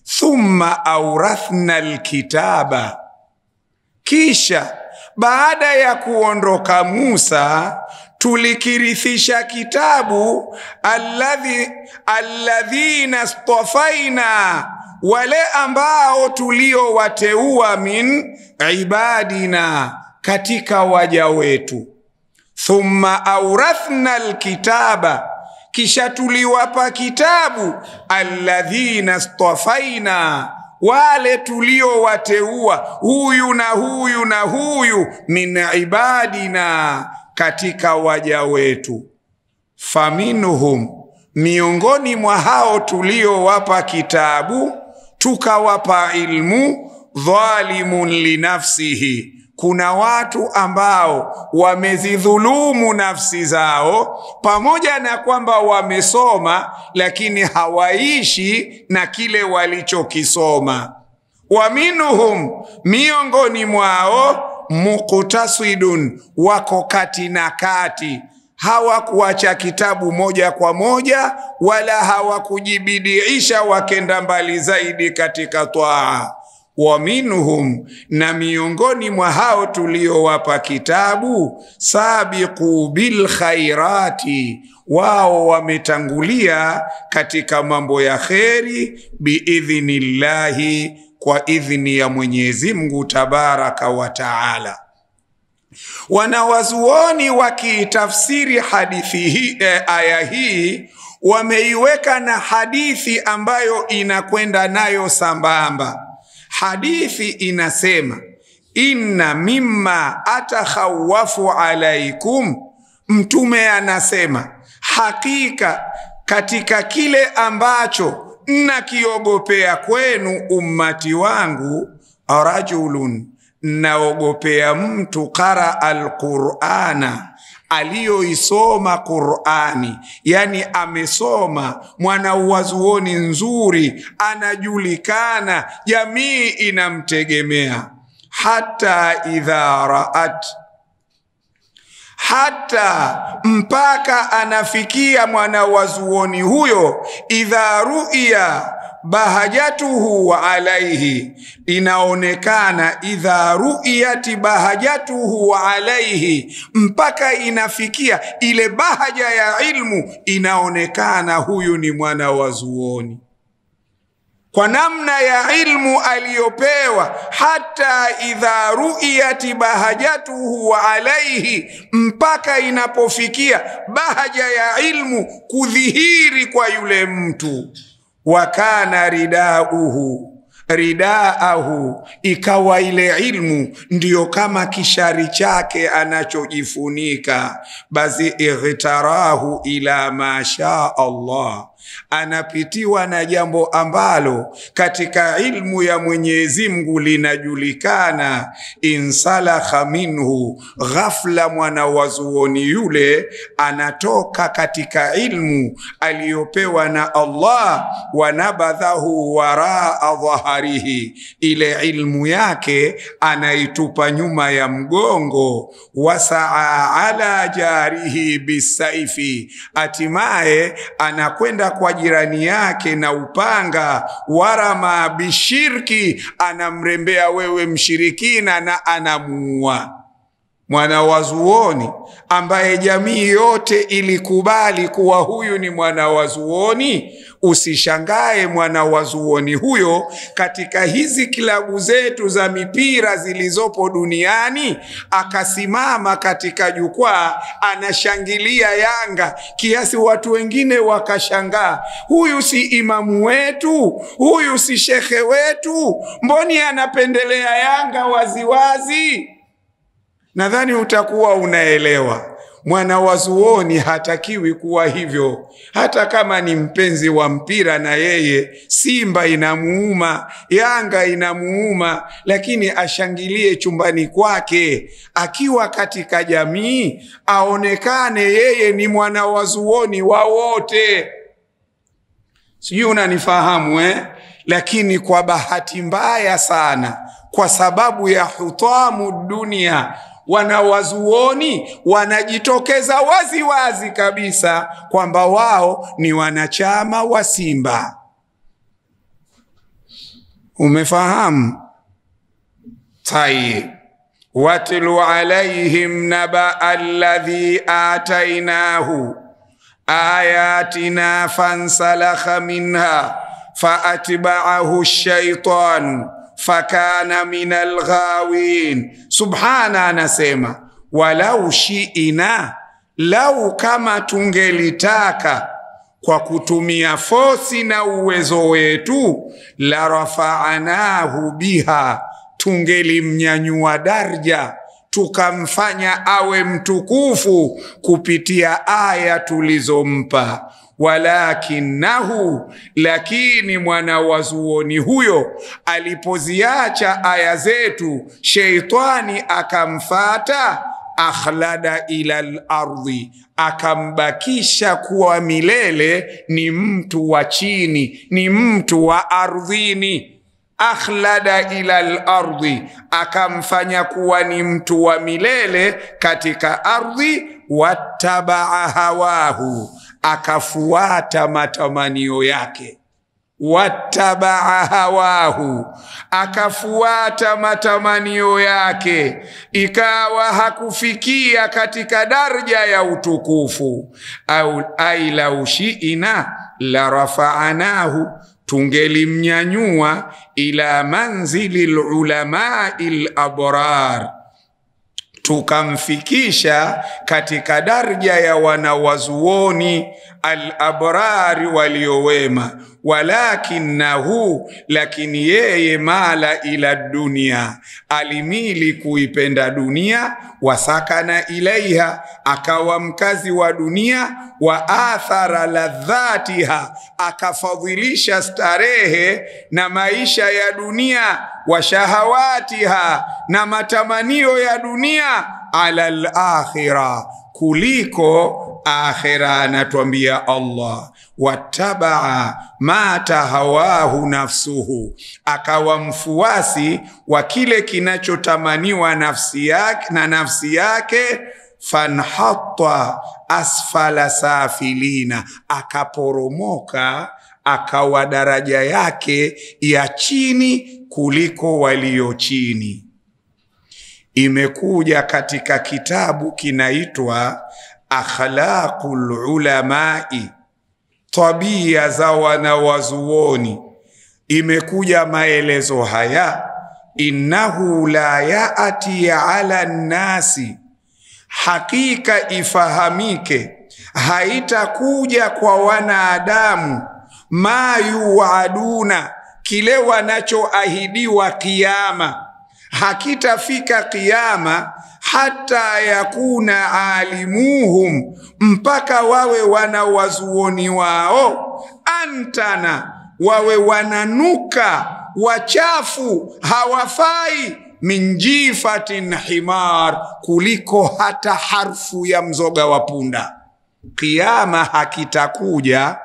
thumma awrathna alkitaba, kisha baada ya kuondoka Musa tulikirithisha kitabu alladhina istafaina, wale ambao tuliowateua min ibadina, katika waja wetu. Thumma awrathna alkitaba, kisha tuliwapa kitabu alladhina istafaina, wale tuliowateua, huyu na huyu na huyu, min ibadina, katika waja wetu. Faminhum, miongoni mwa hao tuliowapa kitabu tukawapa ilmu, dhalimun linafsihi, kuna watu ambao wamezidhulumu nafsi zao, pamoja na kwamba wamesoma lakini hawaishi na kile walichokisoma. Wa minhum, miongoni mwao, muqtasidun, wako kati na kati, hawakuacha kitabu moja kwa moja, wala hawakujibidiisha wakenda mbali zaidi katika taa. Wa minhum, na miongoni mwa hao tuliowapa kitabu, sabiqu bil khairati, wao wametangulia katika mambo ya kheri, biidhnillahi, kwa idhni ya Mwenyezi Mungu tabaraka wa taala. Wanawazuoni wakitafsiri hadithi hii, aya hii, wameiweka na hadithi ambayo inakwenda nayo sambamba. Hadithi inasema, inna mimma atakhawafu alaikum, mtume anasema, hakika katika kile ambacho nakiogopea kwenu ummati wangu, rajulun, naogopea mtu qara alqur'ana, aliyoisoma Qur'ani, yani amesoma, mwana uwazuoni nzuri, anajulikana, jamii inamtegemea. Hata idha ra'at, hata mpaka anafikia mwana wazuoni huyo, idha ru'ya bahajatuhu alaihi, inaonekana idha ru'yati bahajatuhu alaihi, mpaka inafikia ile bahaja ya ilmu inaonekana huyu ni mwana wazuoni kwa namna ya ilmu aliyopewa. Hata idha ru'yati bahajatuhu alaihi, mpaka inapofikia bahaja ya ilmu kudhihiri kwa yule mtu. Wakana ridaahu, ikawa ile ilmu ndiyo kama kishari chake anachojifunika. Basi ightarahu ila ma sha Allah, anapitiwa na jambo ambalo katika ilmu ya Mwenyezi Mungu linajulikana. Insalakha minhu, ghafla mwana wazuoni yule anatoka katika ilmu aliyopewa na Allah, wanabadhahu waraa dhaharihi, ile ilmu yake anaitupa nyuma ya mgongo. Wasaa ala jarihi bisaifi, atimae anakwenda kwa jirani yake na upanga. Warama bishirki, anamrembea wewe mshirikina na anamuua. Mwana wazuoni ambaye jamii yote ilikubali kuwa huyu ni mwana wazuoni, usishangae mwana wazuoni huyo katika hizi klabu zetu za mipira zilizopo duniani akasimama katika jukwaa anashangilia Yanga, kiasi watu wengine wakashangaa, huyu si imamu wetu? Huyu si shekhe wetu? Mboni anapendelea Yanga waziwazi? Nadhani utakuwa unaelewa. Mwana wazuoni hatakiwi kuwa hivyo. Hata kama ni mpenzi wa mpira na yeye Simba inamuuma, Yanga inamuuma, lakini ashangilie chumbani kwake. Akiwa katika jamii aonekane yeye ni mwana wazuoni wa wote. Sijui unanifahamu Lakini kwa bahati mbaya sana, kwa sababu ya hutamu dunia, wanawazuoni wanajitokeza wazi wazi kabisa kwamba wao ni wanachama wa Simba. Umefahamu? Tayyib. Watlu alayhim naba alladhi atainahu ayatina fansalakha minha faatba'ahu ash-shaytan fakana minal ghawin. Subhana anasema walau shi'ina, lau kama tungelitaka kwa kutumia fosi na uwezo wetu, la rafa'anahu biha, tungelimnyanyua darja, tukamfanya awe mtukufu kupitia aya tulizompa. Walakinahu, lakini mwana wazuoni huyo alipoziacha aya zetu, sheitani akamfata, akhlada ila al-ardhi, akambakisha kuwa milele ni mtu wa chini, ni mtu wa ardhini. Akhlada ila al-ardhi, akamfanya kuwa ni mtu wa milele katika ardhi. Wattabaa hawahu, akafuata matamanio yake. Wattabaa hawahu, akafuata matamanio yake, ikawa hakufikia katika daraja ya utukufu. Au aila ushiina la rafa'anahu, tungelimnyanyua ila manzilil ulama'il abrar, tukamfikisha katika daraja ya wanawazuoni al-abrari waliowema. Walakinahu, lakini yeye mala ila dunia, alimili kuipenda dunia. Wasakana ilaiha, akawa mkazi wa dunia. Wa athara ladhatiha, akafadhilisha starehe na maisha ya dunia. Wa shahawatiha, na matamanio ya dunia. Ala al-akhirah, kuliko akhira. Anatuambia Allah, wattabaa ma tahawahu nafsuhu, akawa mfuasi wa kile kinachotamaniwa nafsi yake na nafsi yake. Fanhatta asfala safilina, akaporomoka, akawa daraja yake ya chini kuliko walio chini. Imekuja katika kitabu kinaitwa Akhlaqul Ulamai, tabia za wanawazuoni. Imekuja maelezo haya, innahu la yaati ala nasi, hakika ifahamike, haitakuja kwa wanadamu, ma yuaduna, kile wanachoahidiwa kiyama. Hakitafika kiyama hata yakuna alimuhum, mpaka wawe wanawazuoni wao, antana, wawe wananuka, wachafu, hawafai, min jifatin himar, kuliko hata harfu ya mzoga wa punda. Kiyama hakitakuja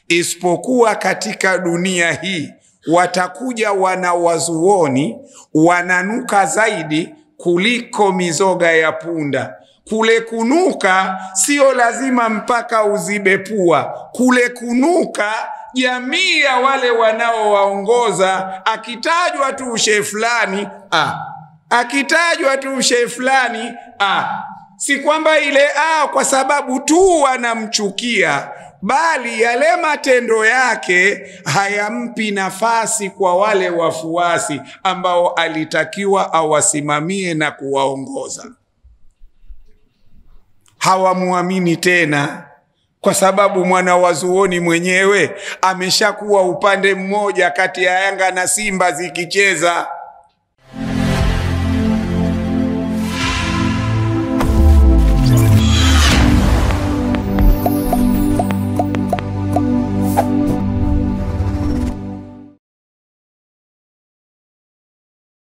isipokuwa katika dunia hii watakuja wanawazuoni wananuka zaidi kuliko mizoga ya punda. Kule kunuka sio lazima mpaka uzibe pua. Kule kunuka, jamii ya wale wanaowaongoza, akitajwa tu shehe fulani, akitajwa tu shehe fulani, si kwamba ile kwa sababu tu wanamchukia, bali yale matendo yake hayampi nafasi kwa wale wafuasi ambao alitakiwa awasimamie na kuwaongoza. Hawamuamini tena, kwa sababu mwanawazuoni mwenyewe ameshakuwa upande mmoja kati ya Yanga na Simba zikicheza.